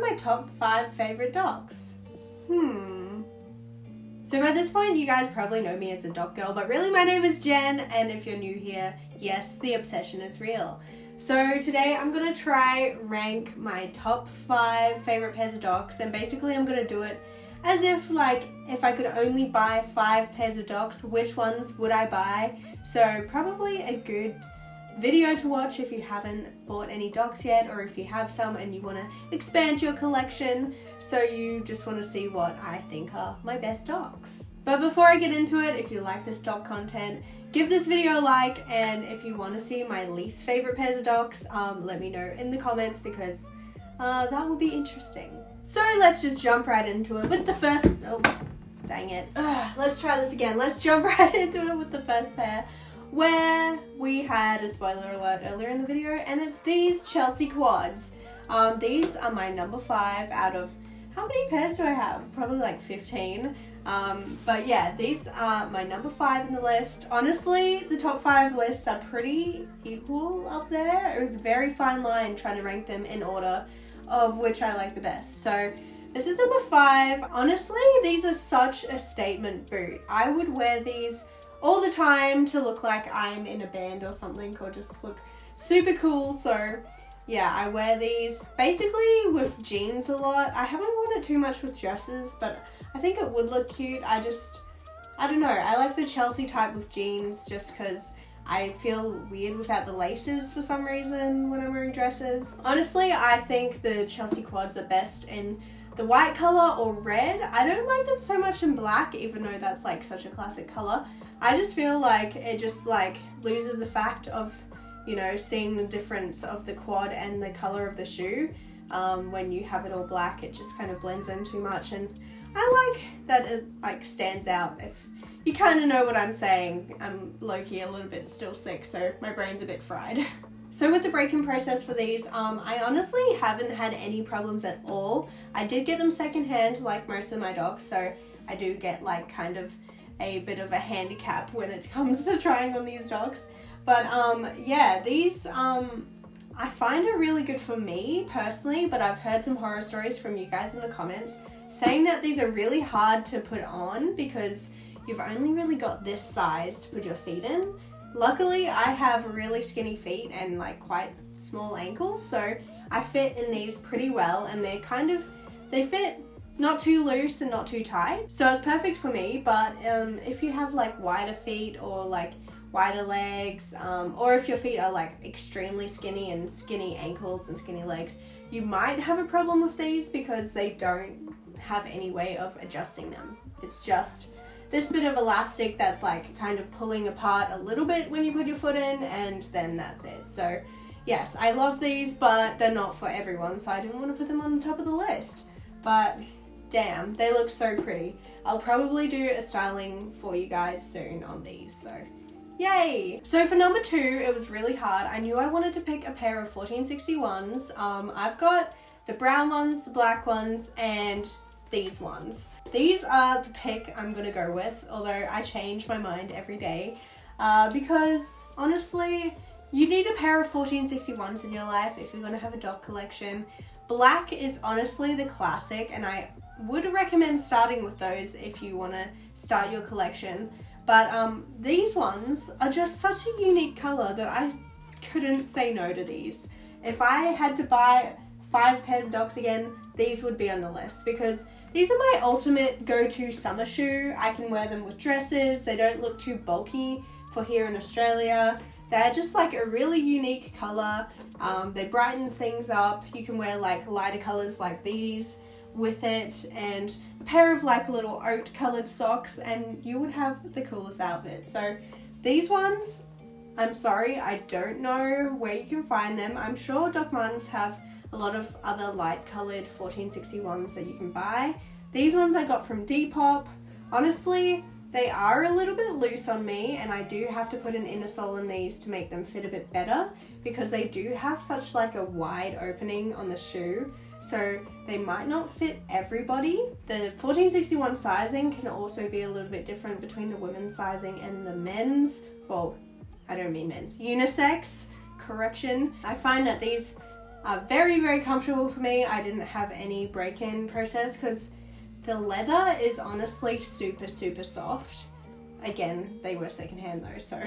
my top 5 favorite dogs? So by this point, you guys probably know me as a dog girl, but really my name is Jen, and if you're new here, yes, the obsession is real. So today I'm gonna try rank my top 5 favorite pairs of dogs, and basically I'm gonna do it as if if I could only buy 5 pairs of dogs, which ones would I buy? So probably a good video to watch if you haven't bought any dogs yet, or if you have some and you want to expand your collection, so you just want to see what I think are my best dogs. But before I get into it, if you like this dog content, give this video a like, and if you want to see my least favorite pairs of dogs, let me know in the comments, because that will be interesting. So let's just jump right into it with the first, oh dang it, let's try this again. Let's jump right into it with the first pair, where we had a spoiler alert earlier in the video, and it's these Chelsea quads. These are my number 5 out of, how many pairs do I have? Probably like 15. But yeah, these are my number 5 in the list. Honestly, the top 5 lists are pretty equal up there. It was a very fine line trying to rank them in order of which I like the best. So this is number 5. Honestly, these are such a statement boot. I would wear these all the time to look like I'm in a band or something, or just look super cool. So yeah, I wear these basically with jeans a lot. I haven't worn it too much with dresses, but I think it would look cute. I don't know, I like the Chelsea type with jeans just because I feel weird without the laces for some reason when I'm wearing dresses. Honestly, I think the Chelsea quads are best in the white color or red. I don't like them so much in black, even though that's like such a classic color. I just feel like it just loses the fact of, you know, seeing the difference of the quad and the color of the shoe. When you have it all black, it just kind of blends in too much, and I like that it stands out. If you kind of know what I'm saying, I'm low-key a little bit still sick, so my brain's a bit fried. So with the break-in process for these, I honestly haven't had any problems at all. I did get them secondhand like most of my dogs, so I do get kind of a bit of a handicap when it comes to trying on these dogs. But yeah, these I find are really good for me personally, but I've heard some horror stories from you guys in the comments saying that these are really hard to put on because you've only really got this size to put your feet in. Luckily, I have really skinny feet and quite small ankles, so I fit in these pretty well, and they fit not too loose and not too tight, so it's perfect for me. But if you have wider feet or wider legs, or if your feet are extremely skinny and skinny ankles and skinny legs, you might have a problem with these because they don't have any way of adjusting them. It's just this bit of elastic that's kind of pulling apart a little bit when you put your foot in, and then that's it. So yes, I love these, but they're not for everyone, so I didn't want to put them on the top of the list. But damn, they look so pretty. I'll probably do a styling for you guys soon on these, so yay! So for number 2, it was really hard. I knew I wanted to pick a pair of 1461s. I've got the brown ones, the black ones, and these ones. These are the pick I'm gonna go with, although I change my mind every day, because honestly, you need a pair of 1461s in your life if you're gonna have a dog collection. Black is honestly the classic, and I would recommend starting with those if you want to start your collection. But these ones are just such a unique color that I couldn't say no to these. If I had to buy 5 pairs of dogs again, these would be on the list, because these are my ultimate go-to summer shoe. I can wear them with dresses. They don't look too bulky for here in Australia. They're just a really unique color. They brighten things up. You can wear lighter colors like these with it, and a pair of little oat colored socks, and you would have the coolest outfit. So these ones, I'm sorry, I don't know where you can find them. I'm sure Dr Martens have a lot of other light colored 1461s that you can buy. These ones I got from Depop. Honestly, they are a little bit loose on me, and I do have to put an inner sole in these to make them fit a bit better, because they do have such a wide opening on the shoe, so they might not fit everybody. The 1461 sizing can also be a little bit different between the women's sizing and the men's, well, I don't mean men's, unisex, correction. I find that these Very, very comfortable for me. I didn't have any break-in process because the leather is honestly super, super soft. Again, they were secondhand though, so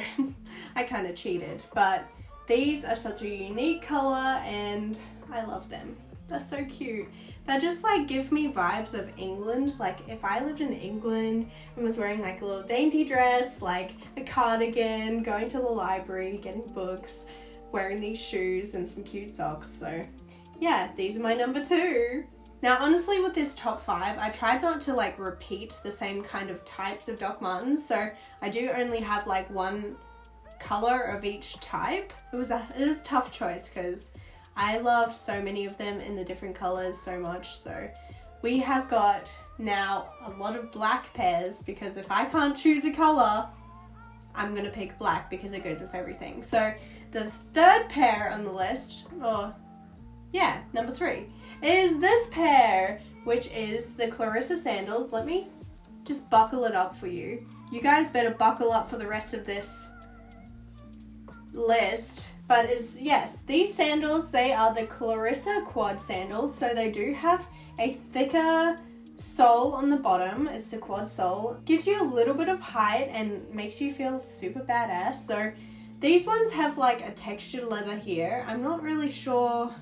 I kind of cheated. But these are such a unique color and I love them. They're so cute. They just like give me vibes of England. Like if I lived in England and was wearing like a little dainty dress, like a cardigan, going to the library, getting books, wearing these shoes and some cute socks. So yeah, these are my number 2. Now honestly with this top 5, I tried not to like repeat the same kind of types of Doc Martens. So I do only have like one color of each type. It was a tough choice because I love so many of them in the different colors so much. So we have got now a lot of black pairs because if I can't choose a color, I'm gonna pick black because it goes with everything. So the third pair on the list, or yeah, number 3, is this pair, which is the Clarissa sandals. Let me just buckle it up for you. You guys better buckle up for the rest of this list. But yes, these sandals, they are the Clarissa quad sandals. So they do have a thicker sole on the bottom. It's the quad sole. Gives you a little bit of height and makes you feel super badass. So these ones have like a textured leather here. I'm not really sure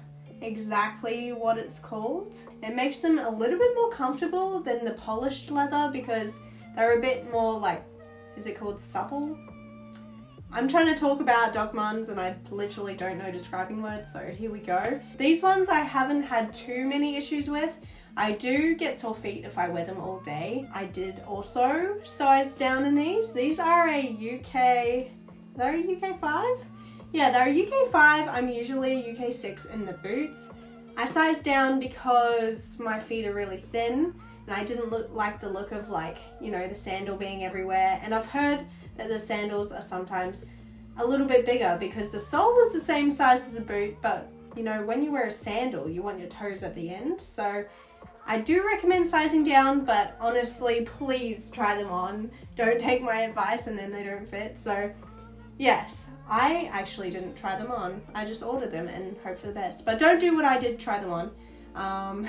exactly what it's called. It makes them a little bit more comfortable than the polished leather because they're a bit more like, is it called supple? I'm trying to talk about Doc Martens and I literally don't know describing words, so here we go. These ones I haven't had too many issues with. I do get sore feet if I wear them all day. I did also size down in these. These are a UK, they're a UK 5? Yeah, they're a UK 5. I'm usually a UK 6 in the boots. I sized down because my feet are really thin and I didn't like the look of like, you know, the sandal being everywhere. And I've heard that the sandals are sometimes a little bit bigger because the sole is the same size as the boot, but you know, when you wear a sandal, you want your toes at the end. So I do recommend sizing down, but honestly, please try them on. Don't take my advice and then they don't fit. So yes, I actually didn't try them on. I just ordered them and hope for the best. But don't do what I did, try them on.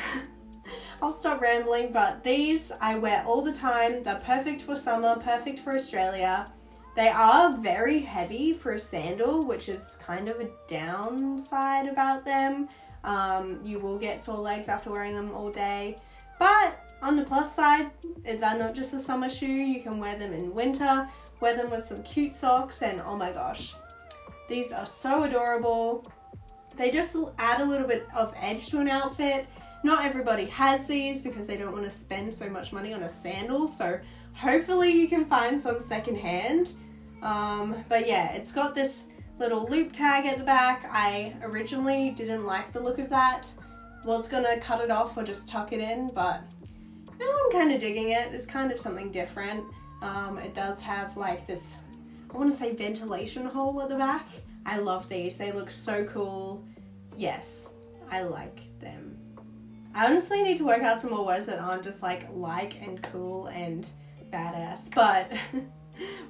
I'll stop rambling, but these I wear all the time. They're perfect for summer, perfect for Australia. They are very heavy for a sandal, which is kind of a downside about them. You will get sore legs after wearing them all day. But on the plus side, they're not just a summer shoe. You can wear them in winter, wear them with some cute socks, and oh my gosh, these are so adorable. They just add a little bit of edge to an outfit. Not everybody has these because they don't want to spend so much money on a sandal, so hopefully you can find some secondhand. But yeah, it's got this little loop tag at the back. I originally didn't like the look of that. Was gonna cut it off or just tuck it in, but now I'm kind of digging it. It's kind of something different. It does have like this, I want to say ventilation hole at the back. I love these. They look so cool. Yes, I like them. I honestly need to work out some more words that aren't just like and cool and badass, but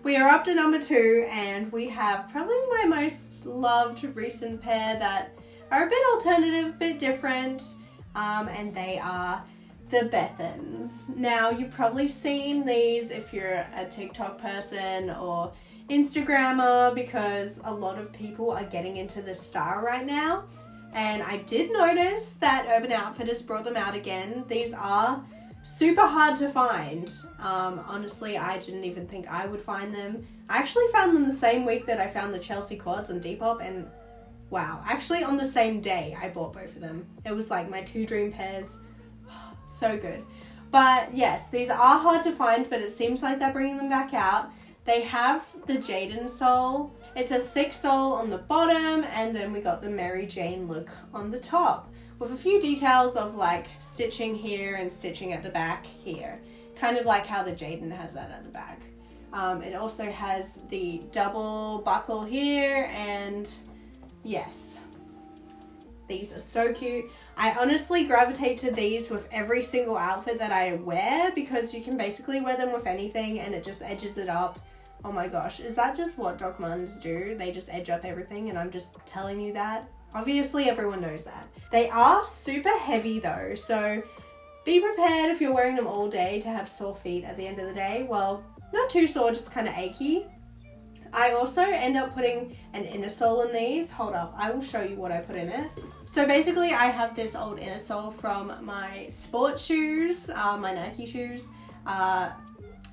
we are up to number 2 and we have probably my most loved recent pair that are a bit alternative, a bit different, and they are the Bethans. Now you've probably seen these if you're a TikTok person or Instagrammer because a lot of people are getting into this style right now. And I did notice that Urban Outfitters brought them out again. These are super hard to find. Honestly, I didn't even think I would find them. I actually found them the same week that I found the Chelsea quads on Depop, and wow, actually on the same day I bought both of them. It was like my 2 dream pairs. So good. But yes, these are hard to find, but it seems like they're bringing them back out. They have the Jadon sole. It's a thick sole on the bottom, and then we got the Mary Jane look on the top with a few details of like stitching here and stitching at the back here, kind of like how the Jadon has that at the back. It also has the double buckle here, and yes, these are so cute. I honestly gravitate to these with every single outfit that I wear because you can basically wear them with anything and it just edges it up. Oh my gosh, is that just what Doc Martens do? They just edge up everything and I'm just telling you that? Obviously everyone knows that. They are super heavy though, so be prepared if you're wearing them all day to have sore feet at the end of the day. Well, not too sore, just kind of achy. I also end up putting an inner sole in these. Hold up, I will show you what I put in it. So basically I have this old inner sole from my sports shoes, my Nike shoes.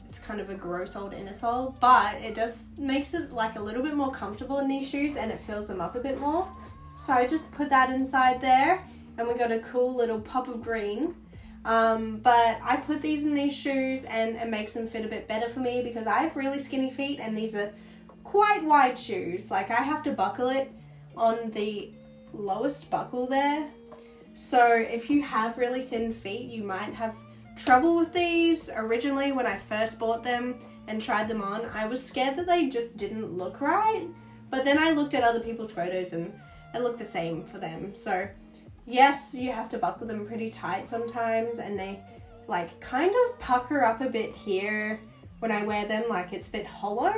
It's kind of a gross old inner sole, but it just makes it like a little bit more comfortable in these shoes and it fills them up a bit more. So I just put that inside there and we got a cool little pop of green. But I put these in these shoes and it makes them fit a bit better for me because I have really skinny feet and these are quite wide shoes. Like I have to buckle it on the lowest buckle there. So if you have really thin feet, you might have trouble with these. Originally when I first bought them and tried them on, I was scared that they just didn't look right. But then I looked at other people's photos and it looked the same for them. So yes, you have to buckle them pretty tight sometimes and they like kind of pucker up a bit here when I wear them, like it's a bit hollow,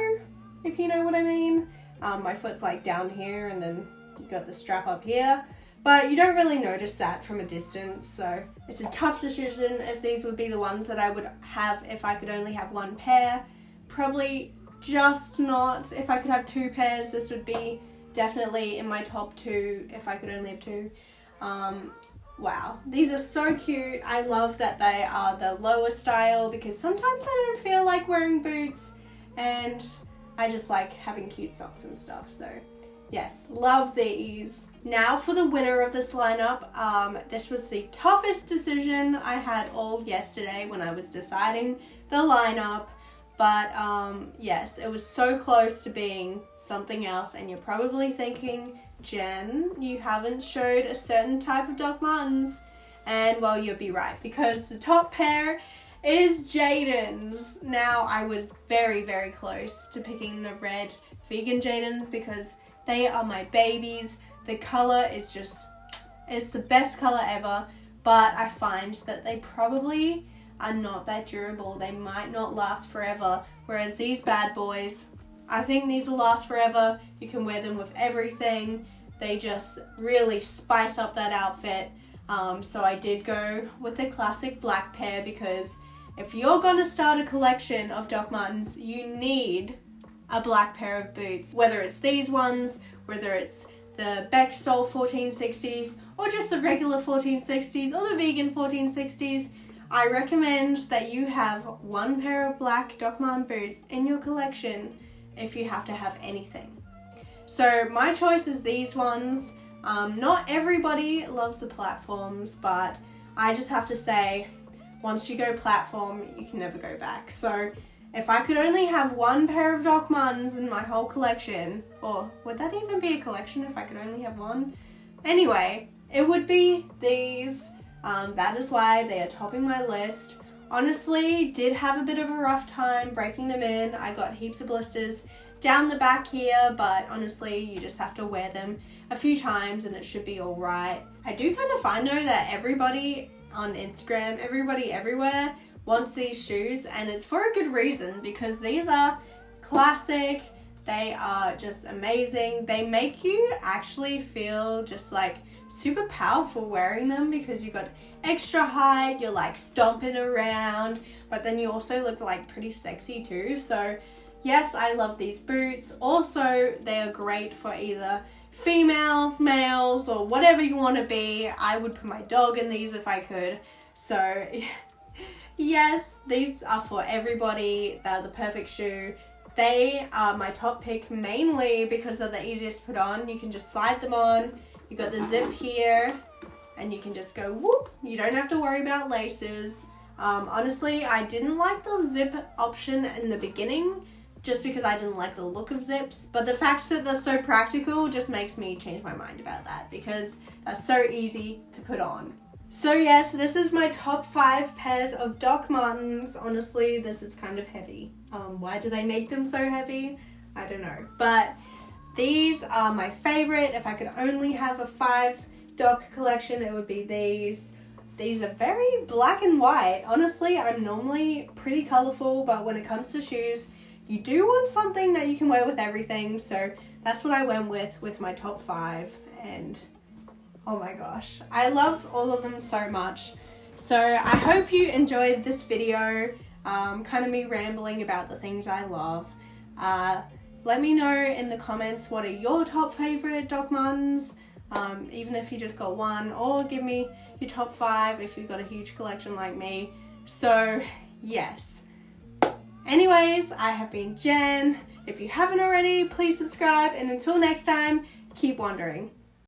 if you know what I mean. My foot's like down here and then you got the strap up here, but you don't really notice that from a distance. So it's a tough decision if these would be the ones that I would have if I could only have one pair. Probably just not. If I could have two pairs, this would be definitely in my top two if I could only have two. Wow, these are so cute. I love that they are the lower style because sometimes I don't feel like wearing boots and I just like having cute socks and stuff. So yes, love these. Now for the winner of this lineup. This was the toughest decision I had all yesterday when I was deciding the lineup. But yes, it was so close to being something else. And you're probably thinking, Jen, you haven't showed a certain type of Doc Martens. And well, you'll be right because the top pair is Jadon's. Now I was very, very close to picking the red vegan Jadons because they are my babies. The color is just, it's the best color ever, but I find that they probably are not that durable. They might not last forever, whereas these bad boys, I think these will last forever. You can wear them with everything. They just really spice up that outfit. So I did go with the classic black pair because if you're gonna start a collection of Doc Martens, you need a black pair of boots. Whether it's these ones, whether it's the Bechstol 1460s, or just the regular 1460s, or the vegan 1460s, I recommend that you have one pair of black Doc Martens boots in your collection if you have to have anything. So my choice is these ones. Not everybody loves the platforms, but I just have to say, once you go platform, you can never go back. So if I could only have one pair of Doc Martens in my whole collection, or would that even be a collection if I could only have one? Anyway, it would be these. That is why they are topping my list. Honestly, did have a bit of a rough time breaking them in. I got heaps of blisters down the back here, but honestly, you just have to wear them a few times and it should be all right. I do kind of find though that everybody on Instagram, everybody everywhere wants these shoes, and it's for a good reason because these are classic. They are just amazing. They make you actually feel just like super powerful wearing them because you got extra height, you're like stomping around, but then you also look like pretty sexy too. So yes, I love these boots. Also, they are great for either females, males, or whatever you want to be. I would put my dog in these if I could. So yes, these are for everybody. They're the perfect shoe. They are my top pick mainly because they're the easiest to put on. You can just slide them on. You got the zip here and you can just go whoop. You don't have to worry about laces. Honestly, I didn't like the zip option in the beginning just because I didn't like the look of zips. But the fact that they're so practical just makes me change my mind about that because they're so easy to put on. So yes, this is my top 5 pairs of Doc Martens. Honestly, this is kind of heavy. Why do they make them so heavy? I don't know. But these are my favorite. If I could only have a 5 Doc collection, it would be these. These are very black and white. Honestly, I'm normally pretty colorful, but when it comes to shoes, you do want something that you can wear with everything. So that's what I went with my top 5. and oh my gosh, I love all of them so much. So I hope you enjoyed this video, kind of me rambling about the things I love. Let me know in the comments what are your top favorite Doc Martens, even if you just got one, or give me your top 5 if you've got a huge collection like me. So yes. Anyways, I have been Jen. If you haven't already, please subscribe, and until next time, keep wondering.